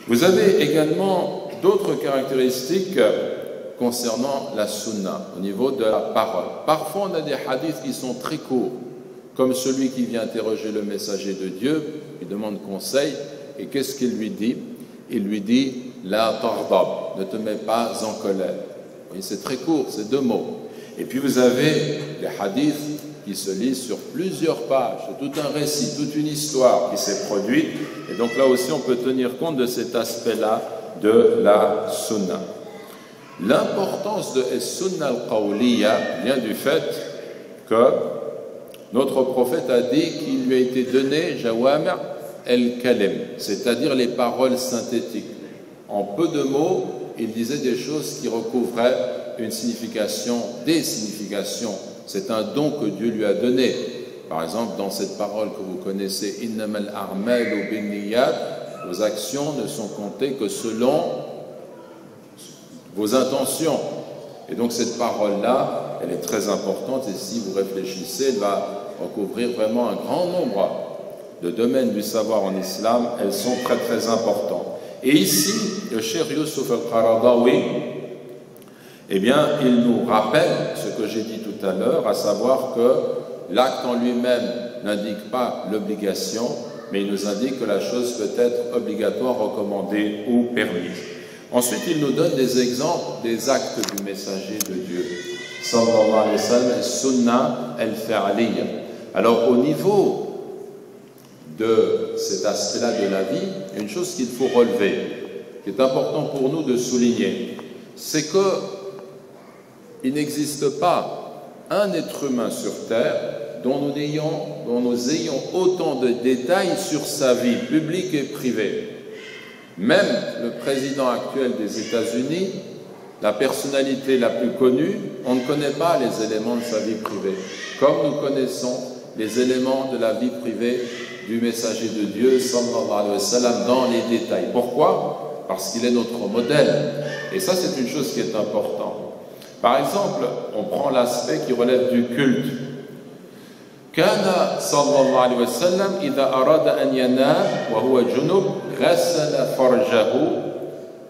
Vous avez également d'autres caractéristiques concernant la sunna, au niveau de la parole. Parfois, on a des hadiths qui sont très courts, comme celui qui vient interroger le messager de Dieu, il demande conseil, et qu'est-ce qu'il lui dit? Il lui dit « La tardab », ne te mets pas en colère. C'est très court, c'est 2 mots. Et puis vous avez les hadiths qui se lisent sur plusieurs pages, c'est tout un récit, toute une histoire qui s'est produite, et donc là aussi on peut tenir compte de cet aspect-là de la sunna. L'importance de Sunna al-Qawliya vient du fait que notre prophète a dit qu'il lui a été donné Jawami' al-Kalim, c'est-à-dire les paroles synthétiques. En peu de mots, il disait des choses qui recouvraient une signification, des significations. C'est un don que Dieu lui a donné. Par exemple, dans cette parole que vous connaissez, Innamal a'malu binniyat, vos actions ne sont comptées que selon vos intentions. Et donc cette parole-là, elle est très importante, et si vous réfléchissez, elle va recouvrir vraiment un grand nombre de domaines du savoir en islam. Elles sont très très importantes. Et ici, le Cheikh Youssouf al-Qaradawi, eh bien, il nous rappelle ce que j'ai dit tout à l'heure, à savoir que l'acte en lui-même n'indique pas l'obligation, mais il nous indique que la chose peut être obligatoire, recommandée ou permise. Ensuite, il nous donne des exemples des actes du messager de Dieu, sallallahu alayhi wa sallam, sunnah al-fa'aliyya. Alors, au niveau de cet aspect-là de la vie, il y a une chose qu'il faut relever, qui est important pour nous de souligner, c'est que il n'existe pas un être humain sur terre dont nous ayons autant de détails sur sa vie publique et privée. Même le président actuel des États-Unis, la personnalité la plus connue, on ne connaît pas les éléments de sa vie privée, comme nous connaissons les éléments de la vie privée du messager de Dieu, sallallahu alayhi wa sallam, dans les détails. Pourquoi? Parce qu'il est notre modèle. Et ça, c'est une chose qui est importante. Par exemple, on prend l'aspect qui relève du culte. كان صلى الله عليه وسلم إذا أراد أن ينام وهو جنب غسل فرجه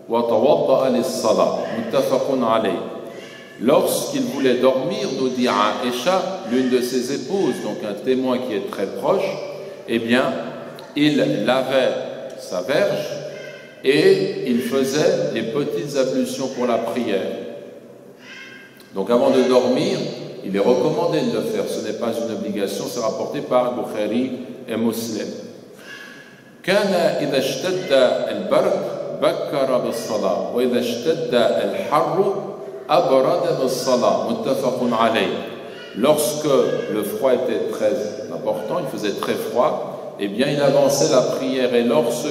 وتوضأ للصلاة متفق عليه. Lorsqu'il voulait dormir, nous dit Aïcha, l'une de ses épouses, donc un témoin qui est très proche, eh bien, il lavait sa verge et il faisait les petites ablutions pour la prière. Donc avant de dormir, il est recommandé de le faire, ce n'est pas une obligation, c'est rapporté par Bukhari et Muslim. كان إذا اشتد البرد بكر بالصلاة وإذا اشتد الحر أبرد بالصلاة متفق عليه. Lorsque le froid était très important, il faisait très froid, eh bien il avançait la prière, et lorsque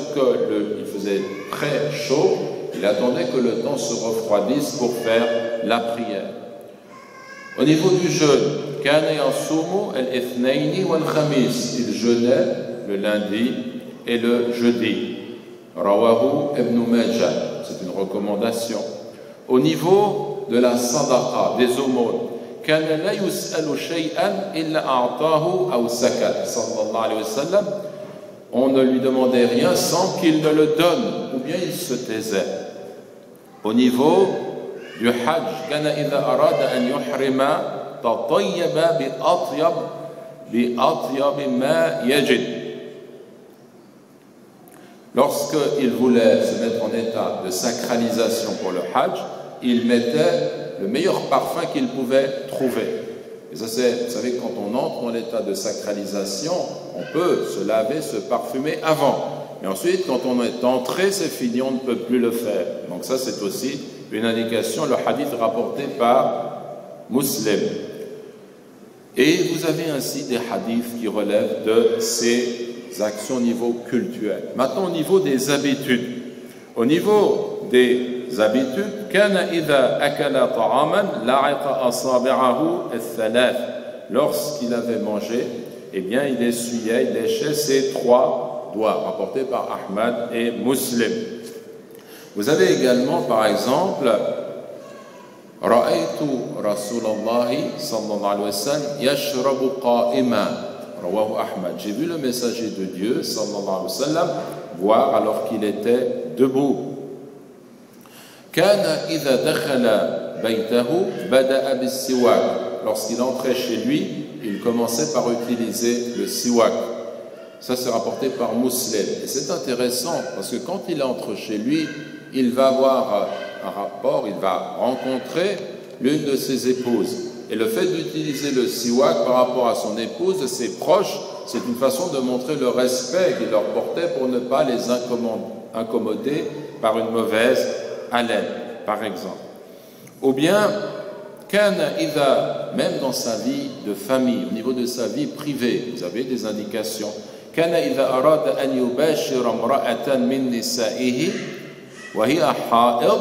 il faisait très chaud, il attendait que le temps se refroidisse pour faire la prière. Au niveau du jeûne, il jeûnait le lundi et le jeudi. Rawahu ibn Majah, c'est une recommandation. Au niveau de la sadaqa, des aumônes, on ne lui demandait rien sans qu'il ne le donne, ou bien il se taisait. Au niveau du Hajj, كان إذا أراد أن يحرم تطيب بأطيب ما يجد. Lorsqu'il voulait se mettre en état de sacralisation pour le Hajj, il mettait le meilleur parfum qu'il pouvait trouver. Et ça, c'est, vous savez, quand on entre en état de sacralisation, on peut se laver, se parfumer avant. Et ensuite, quand on est entré, c'est fini, on ne peut plus le faire. Donc ça, c'est aussi une indication, le hadith rapporté par Muslim. Et vous avez ainsi des hadiths qui relèvent de ces actions au niveau culturel. Maintenant, au niveau des habitudes. Au niveau des habitudes, كان إذا أكل طعاما لعق أصابعه الثلاث. Lorsqu'il avait mangé, eh bien, il essuyait, il léchait ses 3 doigts, rapporté par Ahmad et Muslim. Vous avez également, par exemple, رأيت رسول الله صلى الله عليه وسلم يشرب قائما. Rawahu Ahmad. J'ai vu le messager de Dieu, sallallahu alayhi wa sallam, voire alors qu'il était debout. Lorsqu'il entrait chez lui, il commençait par utiliser le siwak. Ça, c'est rapporté par Muslim. Et c'est intéressant parce que quand il entre chez lui, il va avoir un rapport, il va rencontrer l'une de ses épouses. Et le fait d'utiliser le siwak par rapport à son épouse, de ses proches, c'est une façon de montrer le respect qu'il leur portait pour ne pas les incommoder par une mauvaise haleine, par exemple. Ou bien, même dans sa vie de famille, au niveau de sa vie privée, vous avez des indications. كان إذا أراد أن يباشر امرأة من نسائه وهي حائض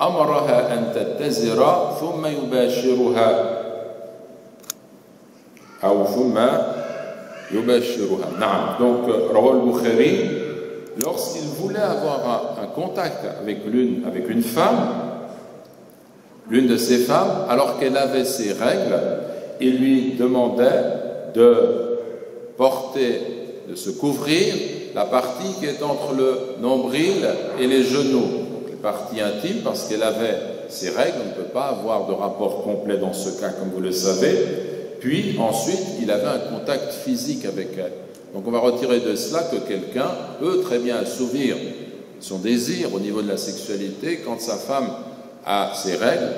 أمرها أن تتزر ثم يباشرها أو ثم يباشرها. نعم. Donc رواه البخاري, lorsqu'il voulait avoir un contact avec une femme, l'une de ses femmes, alors qu'elle avait ses règles, il lui demandait de de se couvrir la partie qui est entre le nombril et les genoux, donc les parties intimes, parce qu'elle avait ses règles, on ne peut pas avoir de rapport complet dans ce cas, comme vous le savez. Puis ensuite, il avait un contact physique avec elle. Donc on va retirer de cela que quelqu'un peut très bien assouvir son désir au niveau de la sexualité quand sa femme a ses règles.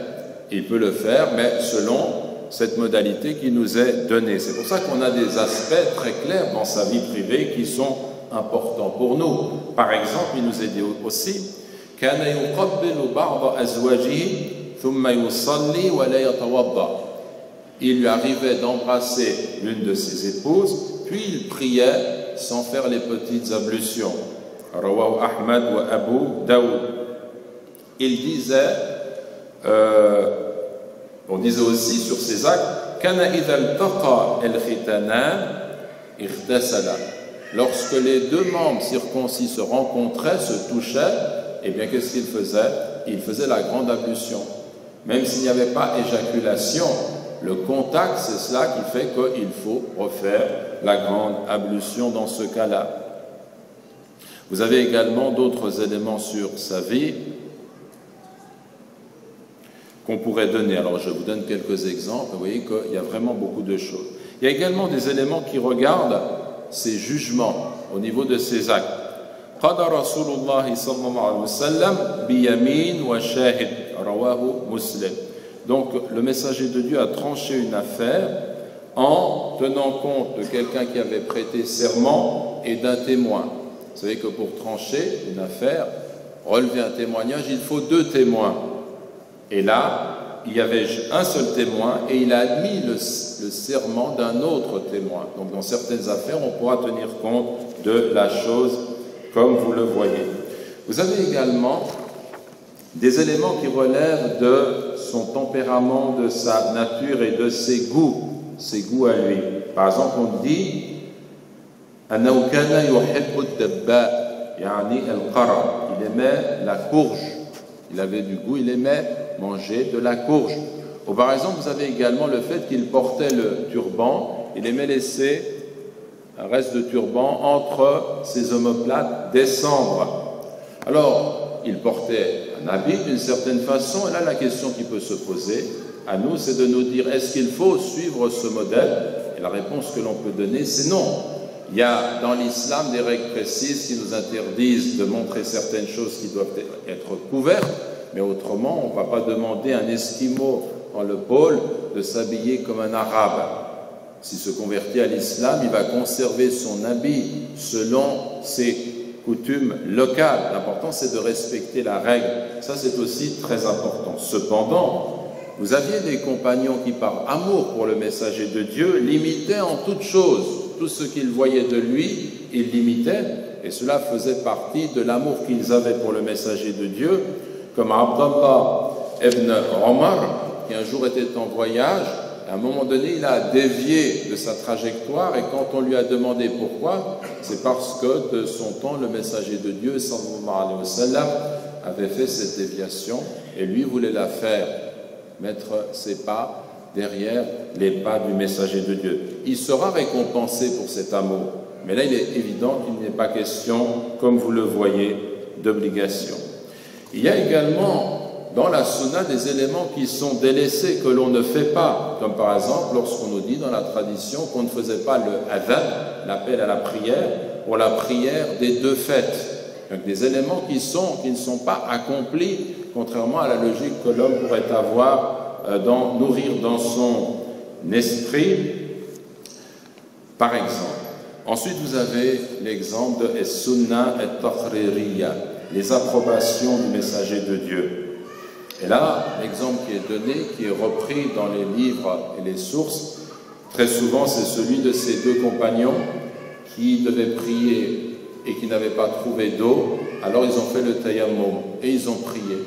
Il peut le faire, mais selon cette modalité qui nous est donnée. C'est pour ça qu'on a des aspects très clairs dans sa vie privée qui sont importants pour nous. Par exemple, il nous est dit aussi كان يقبل بعض أزواجه ثم يصلي ولا يتوضأ. Il lui arrivait d'embrasser l'une de ses épouses, puis il priait sans faire les petites ablutions. Rawahu Ahmad wa Abu Daoud. Il disait on disait aussi sur ces actes, lorsque les deux membres circoncis se rencontraient, se touchaient, eh bien qu'est-ce qu'il faisait? Il faisait la grande ablution. Même s'il n'y avait pas éjaculation, le contact, c'est cela qui fait qu'il faut refaire la grande ablution dans ce cas-là. Vous avez également d'autres éléments sur sa vie qu'on pourrait donner. Alors je vous donne quelques exemples, vous voyez qu'il y a vraiment beaucoup de choses. Il y a également des éléments qui regardent ses jugements au niveau de ses actes. قضى رسول الله صلى الله عليه وسلم بيمين وشاهد رواه مسلم. Donc le messager de Dieu a tranché une affaire en tenant compte de quelqu'un qui avait prêté serment et d'un témoin. Vous savez que pour trancher une affaire, relever un témoignage, il faut deux témoins. Et là, il y avait un seul témoin et il a admis le serment d'un autre témoin. Donc dans certaines affaires, on pourra tenir compte de la chose comme vous le voyez. Vous avez également des éléments qui relèvent de son tempérament, de sa nature et de ses goûts à lui. Par exemple, on dit أنه كان يحب الدباء يعني القرع. Il aimait la courge. Il avait du goût, il aimait manger de la courge. Ou par exemple, vous avez également le fait qu'il portait le turban. Il aimait laisser un reste de turban entre ses omoplates descendre. Alors, il portait un habit d'une certaine façon. Et là, la question qui peut se poser à nous, c'est de nous dire, est-ce qu'il faut suivre ce modèle? Et la réponse que l'on peut donner, c'est non. Il y a dans l'islam des règles précises qui nous interdisent de montrer certaines choses qui doivent être couvertes, mais autrement, on ne va pas demander à un Esquimau dans le pôle de s'habiller comme un arabe. S'il se convertit à l'islam, il va conserver son habit selon ses coutumes locales. L'important, c'est de respecter la règle. Ça, c'est aussi très important. Cependant, vous aviez des compagnons qui, par amour pour le messager de Dieu, limitaient en toutes choses. Tout ce qu'ils voyaient de lui, ils l'imitaient, et cela faisait partie de l'amour qu'ils avaient pour le messager de Dieu, comme Abdallah ibn Omar, qui un jour était en voyage, à un moment donné, il a dévié de sa trajectoire, et quand on lui a demandé pourquoi, c'est parce que de son temps, le messager de Dieu, sallallahu alayhi wa sallam, avait fait cette déviation, et lui voulait la faire, mettre ses pas derrière les pas du messager de Dieu. Il sera récompensé pour cet amour. Mais là, il est évident qu'il n'est pas question, comme vous le voyez, d'obligation. Il y a également dans la sunna des éléments qui sont délaissés, que l'on ne fait pas, comme par exemple lorsqu'on nous dit dans la tradition qu'on ne faisait pas le adhan, l'appel à la prière, pour la prière des 2 fêtes. Donc des éléments qui ne sont pas accomplis, contrairement à la logique que l'homme pourrait avoir nourrir dans son esprit, par exemple. Ensuite, vous avez l'exemple de As-Sunnah et-Taqririyya, les approbations du messager de Dieu. Et là, l'exemple qui est donné, qui est repris dans les livres et les sources, très souvent c'est celui de ces 2 compagnons qui devaient prier et qui n'avaient pas trouvé d'eau. Alors ils ont fait le tayammum et ils ont prié.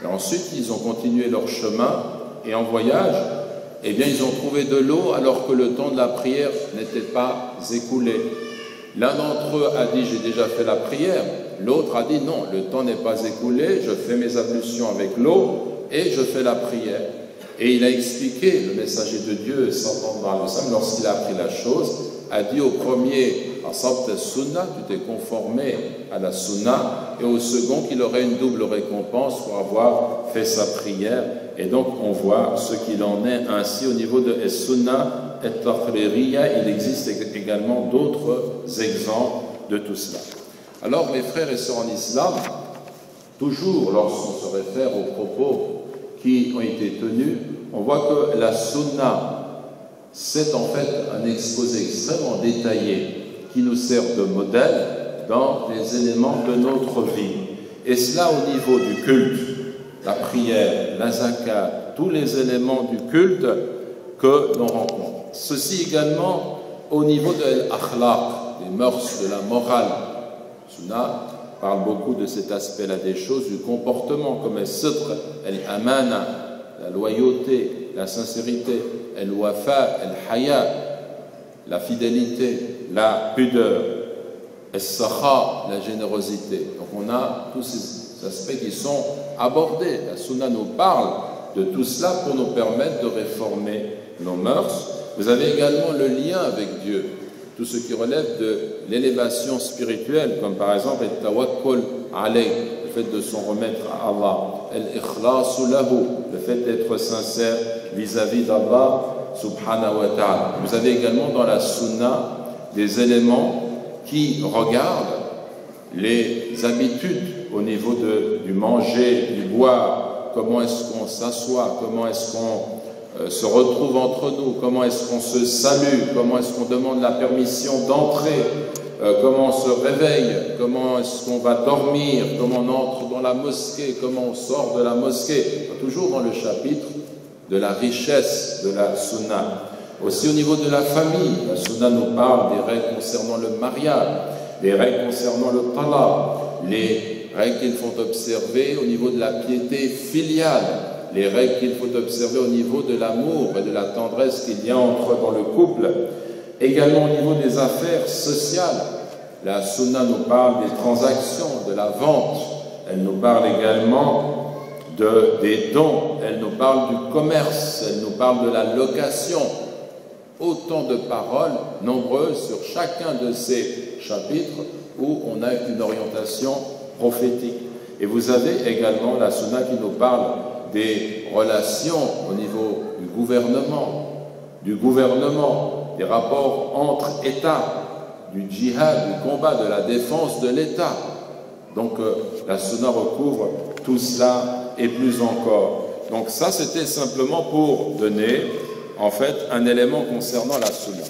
Et ensuite ils ont continué leur chemin et en voyage, eh bien ils ont trouvé de l'eau alors que le temps de la prière n'était pas écoulé. L'un d'entre eux a dit « j'ai déjà fait la prière ». L'autre a dit « non, le temps n'est pas écoulé, je fais mes ablutions avec l'eau et je fais la prière ». Et il a expliqué, le messager de Dieu, lorsqu'il a appris la chose, a dit au premier « Asabta sunna », tu t'es conformé à la sunna, et au second qu'il aurait une double récompense pour avoir fait sa prière. Et donc on voit ce qu'il en est ainsi au niveau de As-Sunnah et-Taqririyya. Il existe également d'autres exemples de tout cela. Alors mes frères et sœurs en islam, toujours lorsqu'on se réfère aux propos qui ont été tenus, on voit que la sunna, c'est en fait un exposé extrêmement détaillé qui nous sert de modèle dans les éléments de notre vie. Et cela au niveau du culte, la prière, la zakat, tous les éléments du culte que l'on rencontre. Ceci également au niveau de l'akhlaq, des mœurs, de la morale. Sunna parle beaucoup de cet aspect-là des choses, du comportement, comme al-sidq, al-amana, la loyauté, la sincérité, al-wafa, al-haya, la fidélité, la pudeur, al-sakha, la générosité. Donc on a tous ces aspects qui sont abordés. La sunna nous parle de tout cela pour nous permettre de réformer nos mœurs. Vous avez également le lien avec Dieu, tout ce qui relève de l'élévation spirituelle, comme par exemple le tawakkul alayh, le fait de s'en remettre à Allah, al-ikhlasu lahu, le fait d'être sincère vis-à-vis d'Allah subhanahu wa ta'ala. Vous avez également dans la sunna des éléments qui regardent les habitudes au niveau du manger, du boire, comment est-ce qu'on s'assoit, comment est-ce qu'on se retrouve entre nous, comment est-ce qu'on se salue, comment est-ce qu'on demande la permission d'entrer, comment on se réveille, comment est-ce qu'on va dormir, comment on entre dans la mosquée, comment on sort de la mosquée, toujours dans le chapitre de la richesse de la sunna. Aussi au niveau de la famille, la sunna nous parle des règles concernant le mariage, des règles concernant le talaq, les règles qu'il faut observer au niveau de la piété filiale, les règles qu'il faut observer au niveau de l'amour et de la tendresse qu'il y a dans le couple, également au niveau des affaires sociales. La sunna nous parle des transactions, de la vente, elle nous parle également des dons, elle nous parle du commerce, elle nous parle de la location. Autant de paroles nombreuses sur chacun de ces chapitres où on a une orientation prophétique. Et vous avez également la sunna qui nous parle des relations au niveau du gouvernement, des rapports entre États, du djihad, du combat, de la défense de l'État. Donc la sunna recouvre tout cela et plus encore. Donc ça, c'était simplement pour donner en fait un élément concernant la sunna.